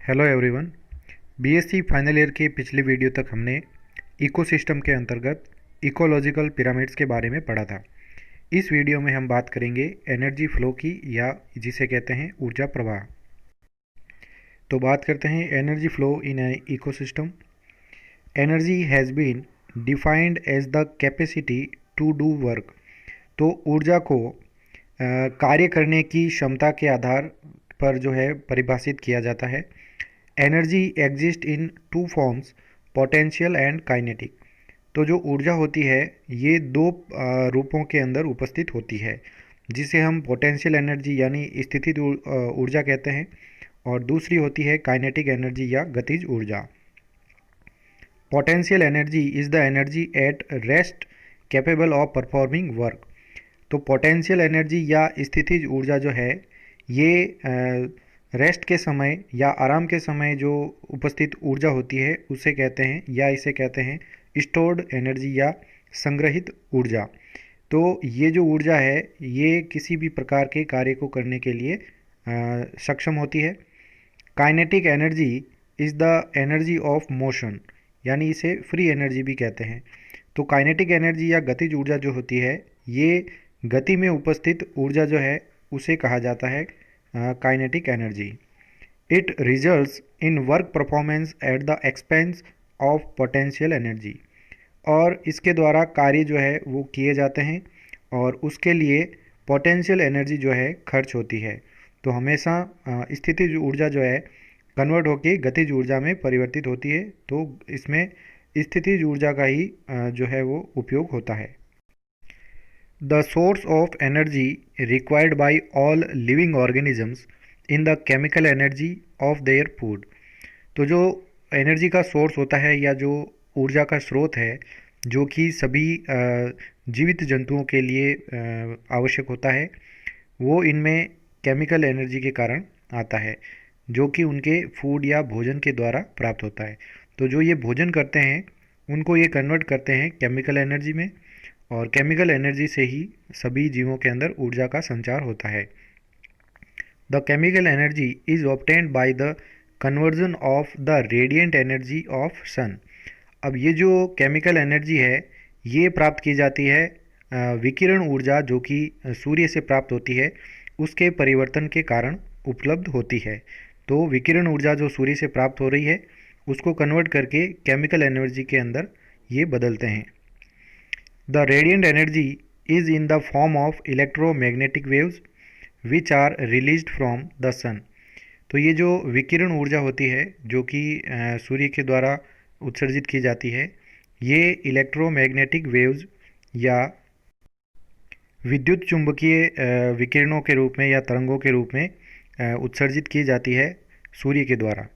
Hello everyone. BSc final year के पिछले video तक हमने इकोसिस्टम के अंतर्गत इकोलॉजिकल पिरामिड्स के बारे में पढ़ा था। इस वीडियो में हम बात करेंगे एनर्जी फ्लो की, या जिसे कहते हैं ऊर्जा प्रवाह। तो बात करते हैं energy flow in a ecosystem. Energy has been defined as the capacity to do work. तो ऊर्जा को कार्य करने की क्षमता के आधार पर जो है परिभाषित किया जाता है। Energy exist in two forms, potential and kinetic. तो जो ऊर्जा होती है ये दो रूपों के अंदर उपस्थित होती है, जिसे हम पोटेंशियल एनर्जी यानी स्थितिज ऊर्जा कहते हैं, और दूसरी होती है काइनेटिक एनर्जी या गतिज ऊर्जा। Potential energy is the energy at rest capable of performing work. तो पोटेंशियल एनर्जी या स्थितिज ऊर्जा जो है ये रेस्ट के समय या आराम के समय जो उपस्थित ऊर्जा होती है उसे कहते हैं, या इसे कहते हैं स्टोर्ड एनर्जी या संग्रहित ऊर्जा। तो ये जो ऊर्जा है ये किसी भी प्रकार के कार्य को करने के लिए सक्षम होती है। Kinetic energy is the energy of motion, यानी इसे फ्री एनर्जी भी कहते हैं। तो काइनेटिक एनर्जी या गतिज ऊर्जा जो होती है ये गति में उपस्थित ऊर्जा जो है उसे कहा जाता है kinetic energy. It results in work performance at the expense of potential energy. और इसके द्वारा कार्य जो है वो किए जाते हैं और उसके लिए पोटेंशियल एनर्जी जो है खर्च होती है। तो हमेशा स्थितिज ऊर्जा जो है कन्वर्ट होकर गतिज ऊर्जा में परिवर्तित होती है। तो इसमें स्थितिज ऊर्जा का ही जो है वो उपयोग होता है। The source of energy required by all living organisms in the chemical energy of their food। तो जो एनर्जी का सोर्स होता है या जो ऊर्जा का स्रोत है जो कि सभी जीवित जंतुओं के लिए आवश्यक होता है, वो इनमें केमिकल एनर्जी के कारण आता है, जो कि उनके फूड या भोजन के द्वारा प्राप्त होता है। तो जो ये भोजन करते हैं उनको ये कन्वर्ट करते हैं केमिकल एनर्जी में, और केमिकल एनर्जी से ही सभी जीवों के अंदर ऊर्जा का संचार होता है। The chemical energy is obtained by the conversion of the radiant energy of sun. अब ये जो केमिकल एनर्जी है ये प्राप्त की जाती है विकिरण ऊर्जा जो कि सूर्य से प्राप्त होती है उसके परिवर्तन के कारण उपलब्ध होती है। तो विकिरण ऊर्जा जो सूर्य से प्राप्त हो रही है उसको कन्वर्ट करके केमिकल एनर्जी के अंदर ये बदलते हैं। The radiant energy is in the form of electromagnetic waves which are released from the sun। तो ये जो विकिरण ऊर्जा होती है जो कि सूर्य के द्वारा उत्सर्जित की जाती है, ये इलेक्ट्रोमैग्नेटिक वेव्स या विद्युत चुंबकीय विकिरणों के रूप में या तरंगों के रूप में उत्सर्जित की जाती है सूर्य के द्वारा।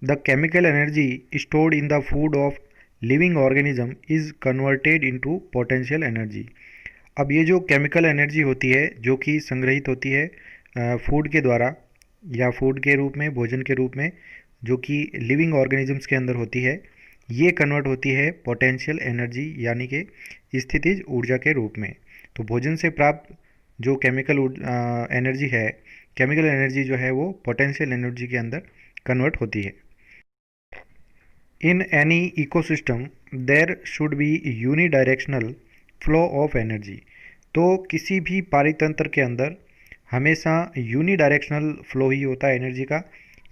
The chemical energy stored in the food of living organism is converted into potential energy. अब ये जो केमिकल एनर्जी होती है जो कि संग्रहित होती है फूड के द्वारा या फूड के रूप में, भोजन के रूप में, जो कि लिविंग ऑर्गेनिजम्स के अंदर होती है, ये कन्वर्ट होती है पोटेंशियल एनर्जी यानी कि स्थितिज ऊर्जा के रूप में। तो भोजन से प्राप्त जो केमिकल एनर्जी है, केमिकल एनर्जी जो है वो पोटेंशियल एनर्जी के अंदर कन्वर्ट होती है। In any ecosystem there should be unidirectional flow of energy। तो किसी भी पारितंत्र के अंदर हमेशा यूनिडायरेक्शनल फ्लो ही होता है एनर्जी का,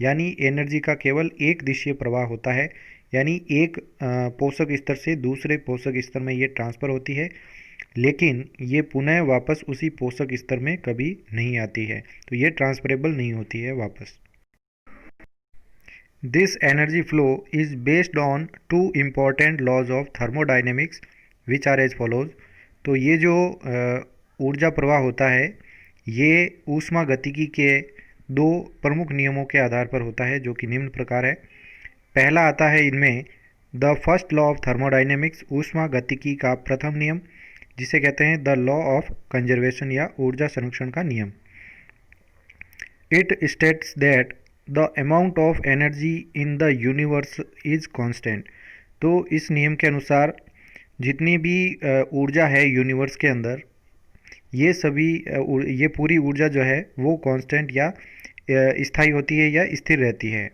यानी एनर्जी का केवल एक दिशीय प्रवाह होता है, यानी एक पोषक स्तर से दूसरे पोषक स्तर में ये ट्रांसफ़र होती है, लेकिन ये पुनः वापस उसी पोषक स्तर में कभी नहीं आती है। तो ये ट्रांसफरेबल नहीं होती है वापस। This energy flow is based on two important laws of thermodynamics which are as follows। तो ये जो ऊर्जा प्रवाह होता है ये ऊष्मा गतिकी के दो प्रमुख नियमों के आधार पर होता है, जो कि निम्न प्रकार है। पहला आता है इनमें the first law of thermodynamics, ऊष्मा गतिकी का प्रथम नियम, जिसे कहते हैं द लॉ ऑफ कंजर्वेशन या ऊर्जा संरक्षण का नियम। It states that the amount of energy in the universe is constant. तो इस नियम के अनुसार जितनी भी ऊर्जा है यूनिवर्स के अंदर, ये पूरी ऊर्जा जो है वो कांस्टेंट या स्थायी होती है या स्थिर रहती है।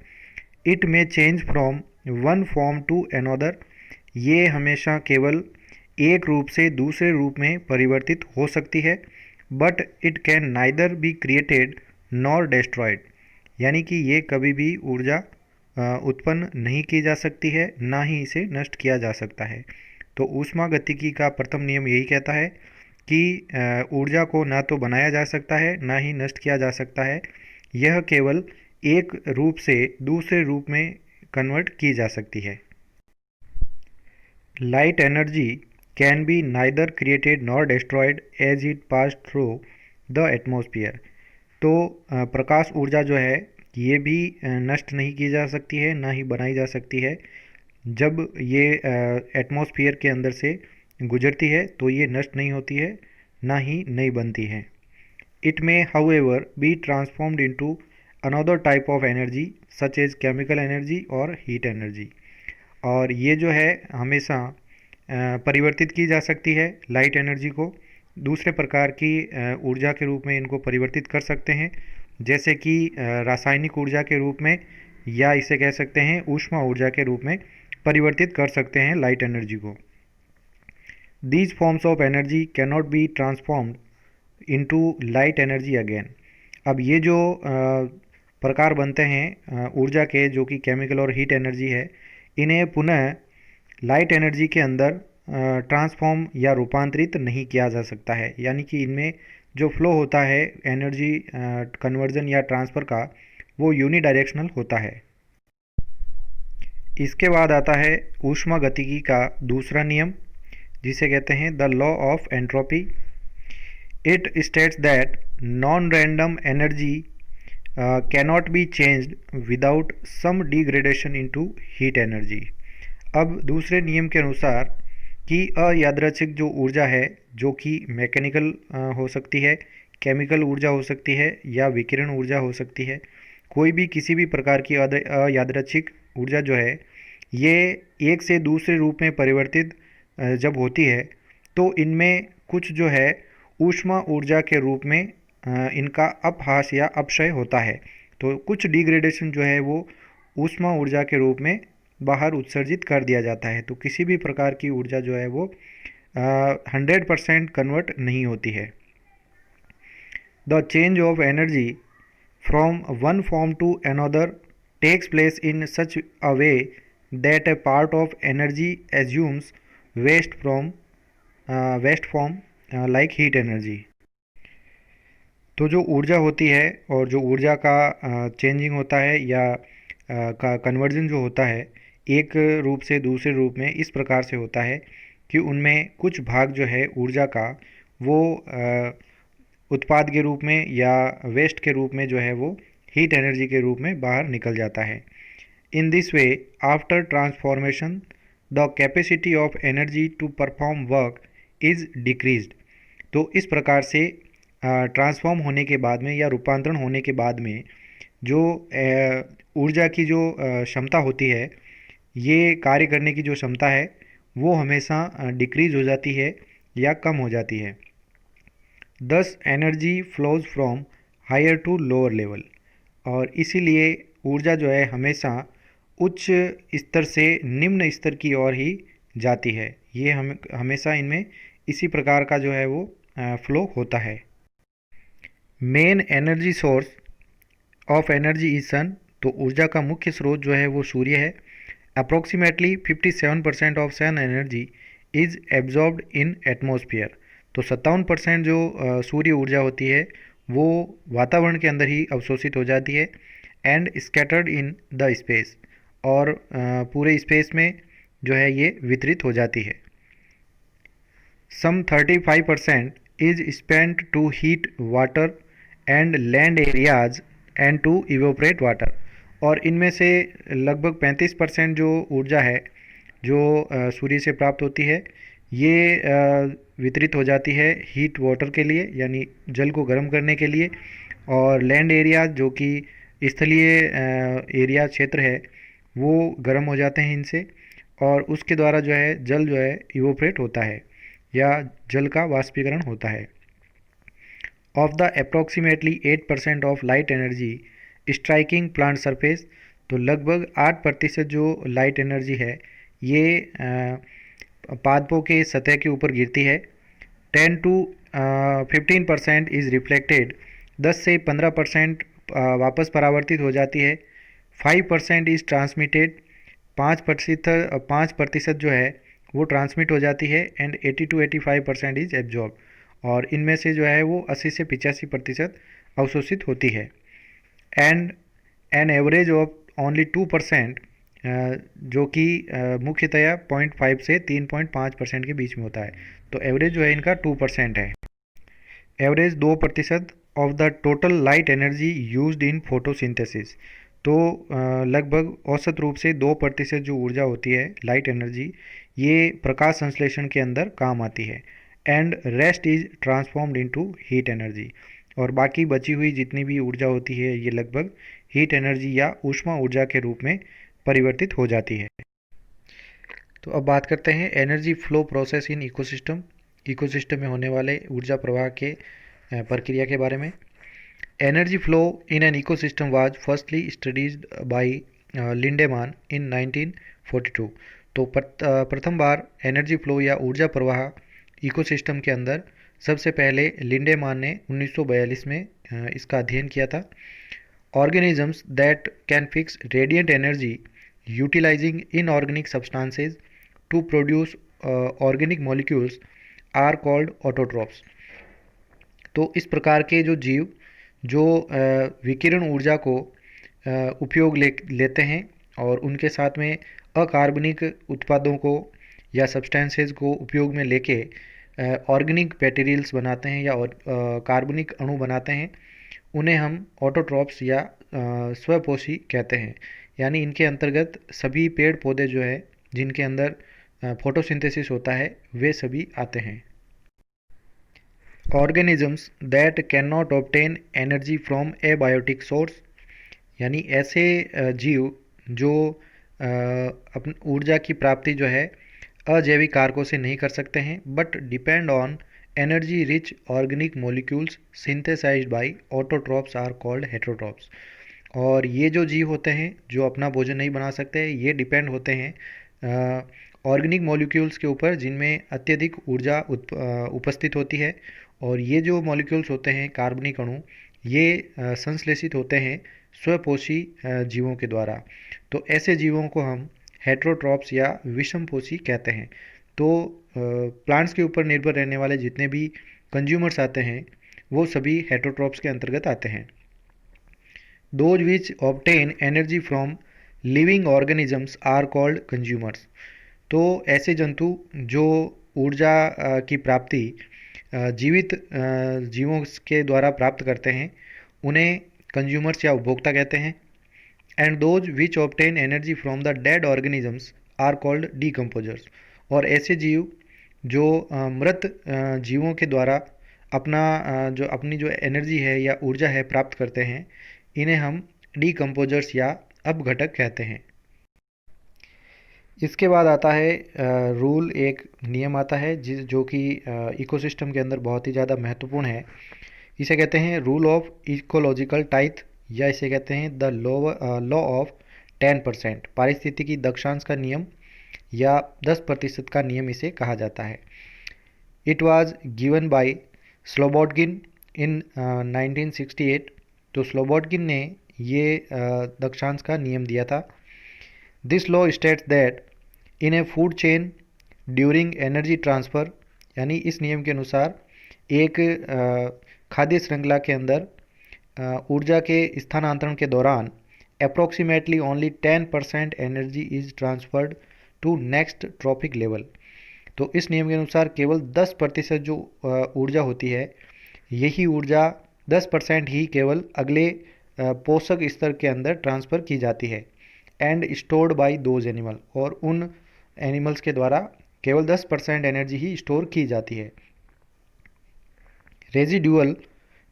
It may change from one form to another, ये हमेशा केवल एक रूप से दूसरे रूप में परिवर्तित हो सकती है। But it can neither be created nor destroyed, यानी कि ये कभी भी ऊर्जा उत्पन्न नहीं की जा सकती है, ना ही इसे नष्ट किया जा सकता है। तो ऊष्मागतिकी का प्रथम नियम यही कहता है कि ऊर्जा को ना तो बनाया जा सकता है ना ही नष्ट किया जा सकता है, यह केवल एक रूप से दूसरे रूप में कन्वर्ट की जा सकती है। Light energy can be neither created nor destroyed as it pass through the atmosphere. तो प्रकाश ऊर्जा जो है ये भी नष्ट नहीं की जा सकती है ना ही बनाई जा सकती है। जब ये एटमॉस्फेयर के अंदर से गुजरती है तो ये नष्ट नहीं होती है ना ही नई बनती है। It may however be transformed into another type of energy such as chemical energy और हीट एनर्जी। और ये जो है हमेशा परिवर्तित की जा सकती है, लाइट एनर्जी को दूसरे प्रकार की ऊर्जा के रूप में इनको परिवर्तित कर सकते हैं, जैसे कि रासायनिक ऊर्जा के रूप में, या इसे कह सकते हैं ऊष्मा ऊर्जा के रूप में परिवर्तित कर सकते हैं लाइट एनर्जी को। These forms of energy can not be transformed into light energy again. अब ये जो प्रकार बनते हैं ऊर्जा के, जो कि केमिकल और हीट एनर्जी है, इन्हें पुनः लाइट एनर्जी के अंदर ट्रांसफॉर्म या रूपांतरित नहीं किया जा सकता है, यानी कि इनमें जो फ्लो होता है एनर्जी कन्वर्जन या ट्रांसफ़र का, वो यूनिडायरेक्शनल होता है। इसके बाद आता है ऊष्मागतिकी का दूसरा नियम, जिसे कहते हैं the law of entropy. It states that non random energy cannot be changed without some degradation into heat energy. अब दूसरे नियम के अनुसार कि अयादृच्छिक जो ऊर्जा है, जो कि मैकेनिकल हो सकती है, केमिकल ऊर्जा हो सकती है या विकिरण ऊर्जा हो सकती है, कोई भी किसी भी प्रकार की अयादृच्छिक ऊर्जा जो है ये एक से दूसरे रूप में परिवर्तित जब होती है तो इनमें कुछ जो है ऊष्मा ऊर्जा के रूप में इनका अपहास या अपक्षय होता है। तो कुछ डिग्रेडेशन जो है वो ऊष्मा ऊर्जा के रूप में बाहर उत्सर्जित कर दिया जाता है। तो किसी भी प्रकार की ऊर्जा जो है वो 100% कन्वर्ट नहीं होती है। The change of energy from one form to another takes place in such a way that a part of energy assumes waste form like heat energy. तो जो ऊर्जा होती है और जो ऊर्जा का चेंजिंग होता है या का कन्वर्जन जो होता है एक रूप से दूसरे रूप में, इस प्रकार से होता है कि उनमें कुछ भाग जो है ऊर्जा का वो उत्पाद के रूप में या वेस्ट के रूप में जो है वो हीट एनर्जी के रूप में बाहर निकल जाता है। In this way after transformation the capacity of energy to perform work is decreased. तो इस प्रकार से ट्रांसफॉर्म होने के बाद में या रूपांतरण होने के बाद में जो ऊर्जा की जो क्षमता होती है, ये कार्य करने की जो क्षमता है वो हमेशा डिक्रीज हो जाती है या कम हो जाती है। Thus energy flows from higher to lower level. और इसीलिए ऊर्जा जो है हमेशा उच्च स्तर से निम्न स्तर की ओर ही जाती है। ये हमेशा इनमें इसी प्रकार का जो है वो फ्लो होता है। Main energy source of energy is sun. तो ऊर्जा का मुख्य स्रोत जो है वो सूर्य है। Approximately 57% of sun energy is absorbed in atmosphere. तो 57% जो सूर्य ऊर्जा होती है वो वातावरण के अंदर ही अवशोषित हो जाती है and scattered in the space, और पूरे स्पेस में जो है ये वितरित हो जाती है। Some 35% is spent to heat water and land areas and to evaporate water. और इनमें से लगभग 35% जो ऊर्जा है जो सूर्य से प्राप्त होती है ये वितरित हो जाती है हीट वाटर के लिए, यानी जल को गर्म करने के लिए, और लैंड एरिया जो कि स्थलीय एरिया क्षेत्र है वो गर्म हो जाते हैं इनसे, और उसके द्वारा जो है जल जो है इवोपरेट होता है या जल का वाष्पीकरण होता है। Of the approximately 8% of light energy striking plant surface. तो लगभग 8% जो लाइट एनर्जी है ये पादपों के सतह के ऊपर गिरती है। 10 to 15% इज़ रिफ्लेक्टेड, 10 से 15% वापस परावर्तित हो जाती है। 5% इज़ ट्रांसमिटेड, 5% जो है वो ट्रांसमिट हो जाती है। एंड 80 to 85% इज़ एब्जॉर्ब, और इनमें से जो है वो 80 से 85% अवशोषित होती है। And an average of only 2%, जो कि मुख्यतया 0.5 से 3.5% के बीच में होता है। तो एवरेज जो है इनका 2% है। Average 2% of the total light energy used in photosynthesis. तो लगभग औसत रूप से 2% जो ऊर्जा होती है लाइट एनर्जी, ये प्रकाश संश्लेषण के अंदर काम आती है। And rest is transformed into heat energy, और बाकी बची हुई जितनी भी ऊर्जा होती है ये लगभग हीट एनर्जी या ऊष्मा ऊर्जा के रूप में परिवर्तित हो जाती है। तो अब बात करते हैं energy flow process in ecosystem. Ecosystem में होने वाले ऊर्जा प्रवाह के प्रक्रिया के बारे में। Energy flow in an ecosystem was firstly studies by Lindeman in 1942। तो प्रथम बार एनर्जी फ्लो या ऊर्जा प्रवाह इकोसिस्टम के अंदर सबसे पहले लिंडेमान ने 1942 में इसका अध्ययन किया था। Organisms that can fix radiant energy utilizing inorganic substances to produce organic molecules are called autotrophs। तो इस प्रकार के जो जीव जो विकिरण ऊर्जा को उपयोग लेते हैं और उनके साथ में अकार्बनिक उत्पादों को या सब्सटेंसेस को उपयोग में लेके ऑर्गेनिक मटेरियल्स बनाते हैं या कार्बनिक अणु बनाते हैं, उन्हें हम ऑटोट्रॉप्स या स्वपोषी कहते हैं। यानी इनके अंतर्गत सभी पेड़ पौधे जो है जिनके अंदर फोटोसिंथेसिस होता है वे सभी आते हैं। Organisms that can not obtain energy from abiotic source, यानी ऐसे जीव जो अपनी ऊर्जा की प्राप्ति जो है अजैविक कारकों से नहीं कर सकते हैं, but depend on energy rich organic molecules synthesized by autotrophs are called heterotrophs. और ये जो जीव होते हैं जो अपना भोजन नहीं बना सकते, ये डिपेंड होते हैं ऑर्गेनिक मॉलिक्यूल्स के ऊपर जिनमें अत्यधिक ऊर्जा उपस्थित होती है। और ये जो मॉलिक्यूल्स होते हैं कार्बनिक अणु, ये संश्लेषित होते हैं स्वपोषी जीवों के द्वारा। तो ऐसे जीवों को हम हेटेरोट्रॉप्स या विषमपोषी कहते हैं। तो प्लांट्स के ऊपर निर्भर रहने वाले जितने भी कंज्यूमर्स आते हैं वो सभी हेटेरोट्रॉप्स के अंतर्गत आते हैं। Those which obtain energy from living organisms are called consumers। तो ऐसे जंतु जो ऊर्जा की प्राप्ति जीवित जीवों के द्वारा प्राप्त करते हैं उन्हें कंज्यूमर्स या उपभोक्ता कहते हैं। And those which obtain energy from the dead organisms are called decomposers. और ऐसे जीव जो मृत जीवों के द्वारा अपनी जो एनर्जी है या ऊर्जा है प्राप्त करते हैं, इन्हें हम डीकम्पोजर्स या अपघटक कहते हैं। इसके बाद आता है रूल, एक नियम आता है जो कि इकोसिस्टम के अंदर बहुत ही ज़्यादा महत्वपूर्ण है। इसे कहते हैं रूल ऑफ इकोलॉजिकल टाइथ, या इसे कहते हैं द लॉ ऑफ 10%, पारिस्थितिकी दक्षांश का नियम या 10% का नियम इसे कहा जाता है। इट वाज गिवन बाय स्लोबोडकिन इन 1968। तो स्लोबोडकिन ने ये दक्षांश का नियम दिया था। This law states that in A food chain during energy transfer, यानी इस नियम के अनुसार एक खाद्य श्रृंखला के अंदर ऊर्जा के स्थानांतरण के दौरान approximately only 10% energy is transferred to next trophic level. तो इस नियम के अनुसार केवल 10% जो ऊर्जा होती है, यही ऊर्जा 10% ही केवल अगले पोषक स्तर के अंदर ट्रांसफ़र की जाती है। And stored bye those animal, और उन एनिमल्स के द्वारा केवल 10% एनर्जी ही स्टोर की जाती है। Residual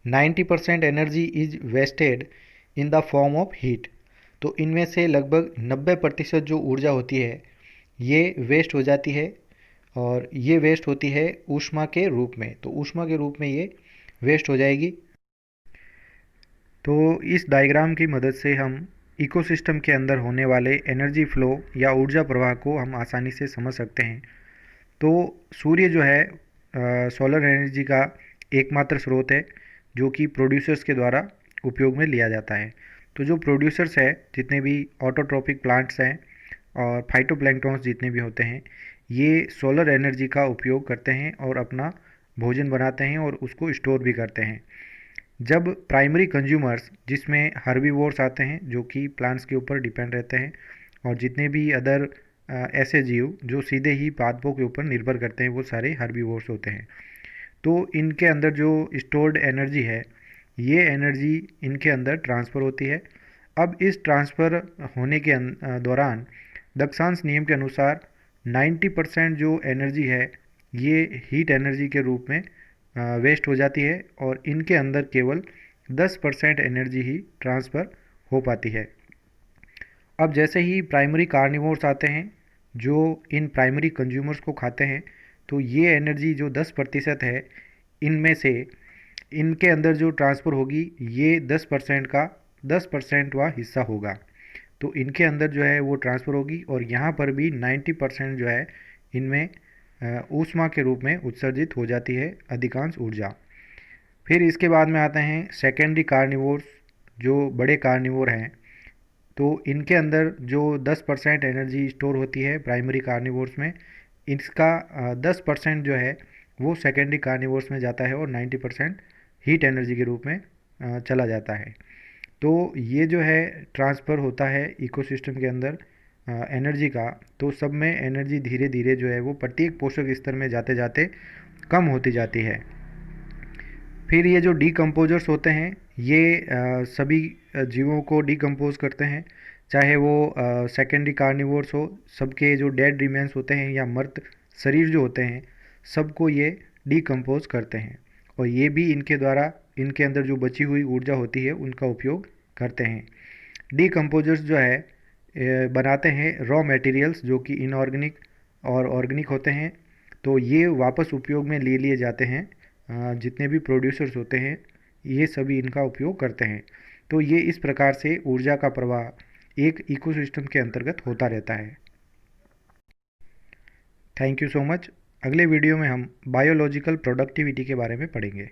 90% energy is wasted in the form of heat. तो इनमें से लगभग 90% जो ऊर्जा होती है ये वेस्ट हो जाती है, और ये वेस्ट होती है ऊष्मा के रूप में। तो ऊष्मा के रूप में ये वेस्ट हो जाएगी। तो इस डायग्राम की मदद से हम इकोसिस्टम के अंदर होने वाले एनर्जी फ्लो या ऊर्जा प्रवाह को हम आसानी से समझ सकते हैं। तो सूर्य जो है सोलर एनर्जी का एकमात्र स्रोत है जो कि प्रोड्यूसर्स के द्वारा उपयोग में लिया जाता है। तो जो प्रोड्यूसर्स है, जितने भी ऑटोट्रॉपिक प्लांट्स हैं और फाइटोप्लैंक्टन्स जितने भी होते हैं, ये सोलर एनर्जी का उपयोग करते हैं और अपना भोजन बनाते हैं और उसको स्टोर भी करते हैं। जब प्राइमरी कंज्यूमर्स, जिसमें हर्बीवोर्स आते हैं जो कि प्लांट्स के ऊपर डिपेंड रहते हैं, और जितने भी अदर ऐसे जीव जो सीधे ही पादपों के ऊपर निर्भर करते हैं, वो सारे हर्बीवोर्स होते हैं। तो इनके अंदर जो स्टोर्ड एनर्जी है, ये एनर्जी इनके अंदर ट्रांसफ़र होती है। अब इस ट्रांसफ़र होने के दौरान दक्षांश नियम के अनुसार 90% जो एनर्जी है, ये हीट एनर्जी के रूप में वेस्ट हो जाती है और इनके अंदर केवल 10% एनर्जी ही ट्रांसफ़र हो पाती है। अब जैसे ही प्राइमरी कार्निवोर्स आते हैं जो इन प्राइमरी कंज्यूमर्स को खाते हैं, तो ये एनर्जी जो 10% है, इनमें से इनके अंदर जो ट्रांसफ़र होगी, ये 10% का 10%वां हिस्सा होगा। तो इनके अंदर जो है वो ट्रांसफ़र होगी और यहाँ पर भी 90% जो है इनमें ऊष्मा के रूप में उत्सर्जित हो जाती है अधिकांश ऊर्जा। फिर इसके बाद में आते हैं सेकेंडरी कार्निवोर्स, जो बड़े कार्निवोर हैं। तो इनके अंदर जो 10% एनर्जी स्टोर होती है प्राइमरी कार्निवोर्स में, इसका 10% जो है वो सेकेंडरी कार्निवोर्स में जाता है और 90% हीट एनर्जी के रूप में चला जाता है। तो ये जो है ट्रांसफ़र होता है इकोसिस्टम के अंदर एनर्जी का, तो सब में एनर्जी धीरे धीरे जो है वो प्रत्येक पोषक स्तर में जाते जाते कम होती जाती है। फिर ये जो डीकम्पोजर्स होते हैं, ये सभी जीवों को डीकम्पोज करते हैं, चाहे वो सेकेंडरी कार्निवोर्स हो, सबके जो डेड रिमेन्स होते हैं या मृत शरीर जो होते हैं, सबको ये डीकम्पोज करते हैं और ये भी इनके द्वारा इनके अंदर जो बची हुई ऊर्जा होती है उनका उपयोग करते हैं। डीकम्पोजर्स जो है बनाते हैं रॉ मटेरियल्स जो कि इनऑर्गेनिक और ऑर्गेनिक होते हैं। तो ये वापस उपयोग में ले लिए जाते हैं। जितने भी प्रोड्यूसर्स होते हैं, ये सभी इनका उपयोग करते हैं। तो ये इस प्रकार से ऊर्जा का प्रवाह एक इकोसिस्टम के अंतर्गत होता रहता है। Thank you so much. अगले वीडियो में हम बायोलॉजिकल प्रोडक्टिविटी के बारे में पढ़ेंगे।